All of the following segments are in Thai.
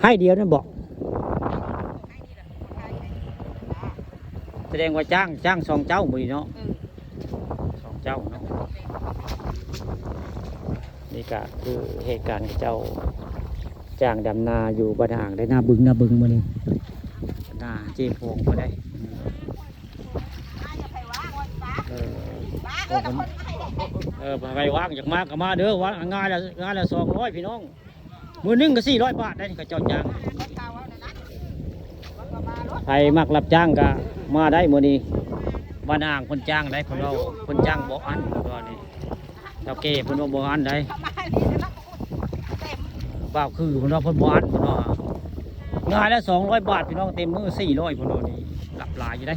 ให้เดียวนั่นบอกแสดงว่าจ้างสองเจ้ามือเนาะสองเจ้าเนาะนี่ก็คือเหตุการณ์เจ้าจ้างดำนาอยู่บ้านห่างได้หน้าบึงมานี่หน้าเจ๊พงมาได้ไปว่างจากมากก็มาเด้อว่างงานละ200พี่น้องมือนึงก็400 บาทได้ก็เจ้าจ้างใครมักรับจ้างก็มาได้มือนี้บ้านห่างคนจ้างได้คนเราคนจ้างบอกอันตัวนี้เจ้าเก๋คนเราบอกอันได้บ่าวคือคนเราคนบอกอันคนเรางานละ200 บาทพี่น้องเต็มมือ400คนเรานี่หลับหลายอยู่ได้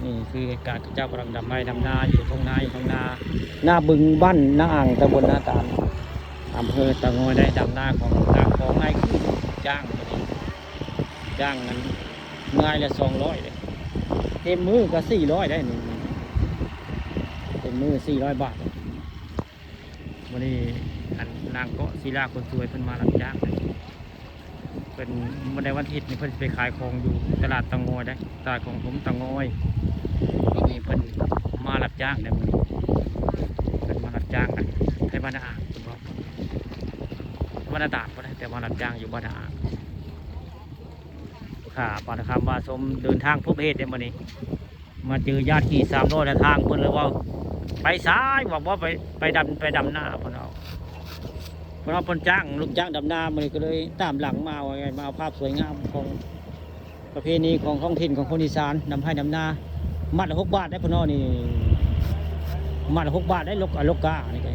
นี่คือการเจ้ากำลังดำนาอยู่ตรงนาหน้าบึงบ้านนาอ่างตำบลนาตาลอำเภอตะงอยได้ดำนาของง่ายขึ้นจ้างตัวนี้จ้างนั้นง่ายละ200เลยเต็มมือก็400ได้นี่เต็มมือ400 บาทวันนี้นางเกาะศิลาคนสวยเพิ่นมารับจ้างเป็นวันวันอาทิตย์นี่เพิ่นไปขายของอยู่ตลาดตะงอยได้ตลาดของผมตะงอยนี่เพิ่นมารับจ้างได้มื้อนี้เพิ่นมารับจ้างกันใครบ้านนาอ่างคุณบอกบ้านนาตาดบ่ได้แต่มารับจ้างอยู่บ้านนาอ่างค่ะปานคำว่าสมเดินทางพบเหตุในมื้อนี้มาเจอญาติขี่300แล้วทางเพิ่นเลยว่าไปซ้ายว่าไปดำนาเพิ่นเอาเพิ่นจ้างลูกจ้างดำนามื้อนี้ก็เลยตามหลังมาว่าไงมาเอาภาพสวยงามของประเพณีของท้องถิ่นของคนอีสานนำให้ดำนามัดละ6 บาทได้พนอนี่มัดละ6 บาทได้ลกกานี่ไง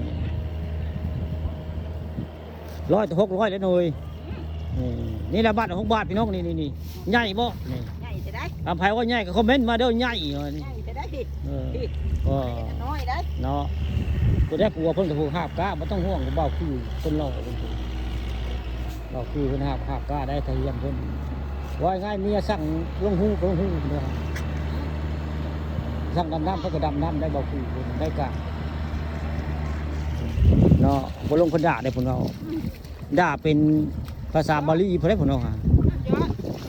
100 ต่อ 600แล้วหน่อยนี่ละบาทละ6 บาทพี่น้องนี่ใหญ่บ่นี่ใหญ่จะได้ทำไผว่าใหญ่ก็คอมเมนต์มาเด้อใหญ่นี่ใหญ่จะได้ผิดก็น้อยได้เนาะตัวแรกกลัวเพิ่นกับผู้หาบกาไม่ต้องห่วงกับเบาคือคนหล่อคนคือเราคือเพิ่นหาบกาได้ทะเยมเพิ่นว่าง่ายเมียสั่งลงหูเนี่ยสั่งดำน้ำเขาก็ดำน้ำได้เบาคือได้กะเนาะพอลงคนด่าได้ผลเราด่าเป็นภาษาบาลีพอได้ผลเราฮะ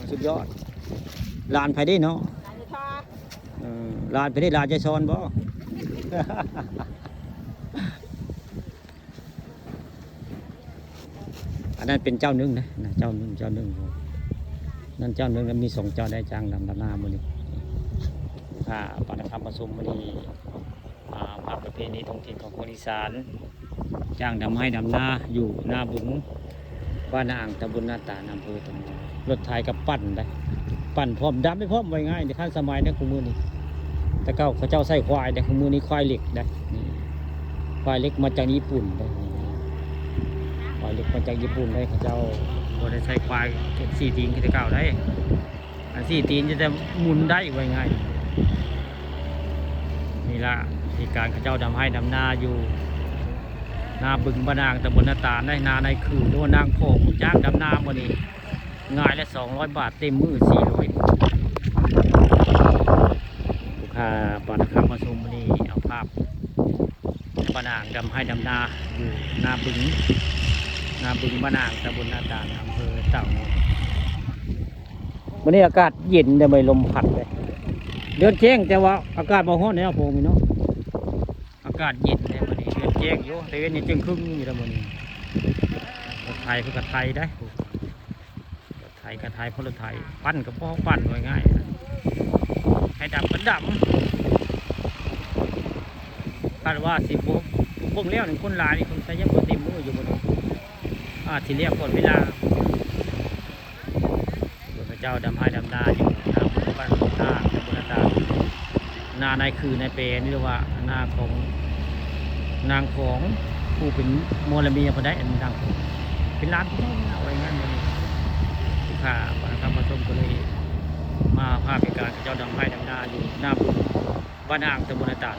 สุดยอดลานไผ่ได้เนาะลานไผ่ได้ลานใจซ้อนบ่อันนั้นเป็นเจ้าหนึ่งนะเจ้าหนึ่งนั่นเจ้าหนึ่งแล้วมี2 เจ้าได้จ้างดำนามื้อนี้ปานคำผสมมื้อนี้ภาพประเพณีท้องถิ่นของคนอีสานจ้างดำให้ดำนาอยู่หน้าบึงบ้านนาอ่างตำบลนาตาลอำเภอตะงอยรถไถกับปั่นได้ปั่นพร้อมดำไม่พร้อมไว้ง่ายในขั้นสมัยนี้ของมือนี้แต่เก่าเขาเจ้าใส่ควายแต่ของมือนี้ควายเหล็กได้ควายเหล็กมาจากญี่ปุ่นได้ควายเหล็กมาจากญี่ปุ่นได้เขาเจ้าบริใส่ควาย4 ตีนที่เก่าได้อัน4 ตีนจะหมุนได้ไว้ง่ายนี่ละที่การเขาเจ้าดำให้ดำนาอยู่นาบึงบ้านนางตำบลนาตาลได้นาในคือโดนนางโผล่จ้างดำนาวันนี้ง่ายละ200 บาทเต็มมือ400ลูกค้าปานคำมาชมวันนี้เอาภาพบ้านนางดำให้ดำนาอยู่นาบึงบ้านนางตำบลนาตาลอำเภอเต่างอยวันนี้อากาศเย็นแต่ไม่ลมพัดเลยเดือนแจ้งแต่ว่าอากาศบ่ร้อนเนี่ยผมเนาะอากาศเย็นเนี่ยวันนี้เดือนแจ้งอยู่แต่เว้นนี่จึงครึ่งอยู่แล้ววันนี้รถไทยเพื่อไทยได้รถไทยกับไทยเพราะรถไทยปั้นกับพ่อปั้นง่ายให้ดำมันดำคาดว่าสิบพวกเลี้ยวหนึ่งคนลายนี่คนใช้ยังเต็มมืออยู่บนที่เรียกก่อนเวลาพระเจ้าดำให้ดำนาอยู่บ้านนาตำบลนาตาลนาในคือในเปรนี่เรียกว่านาของนางของผู้เป็นโมลมีพอได้อันดังเป็นร้านที่เอาไว้งั้นเลยค่ะปานคำผสมก็เลยมาภาพเหตุการณ์เจ้าดำให้ดำนาอยู่หน้าบุญบ้านอ่างตำบลนาตาล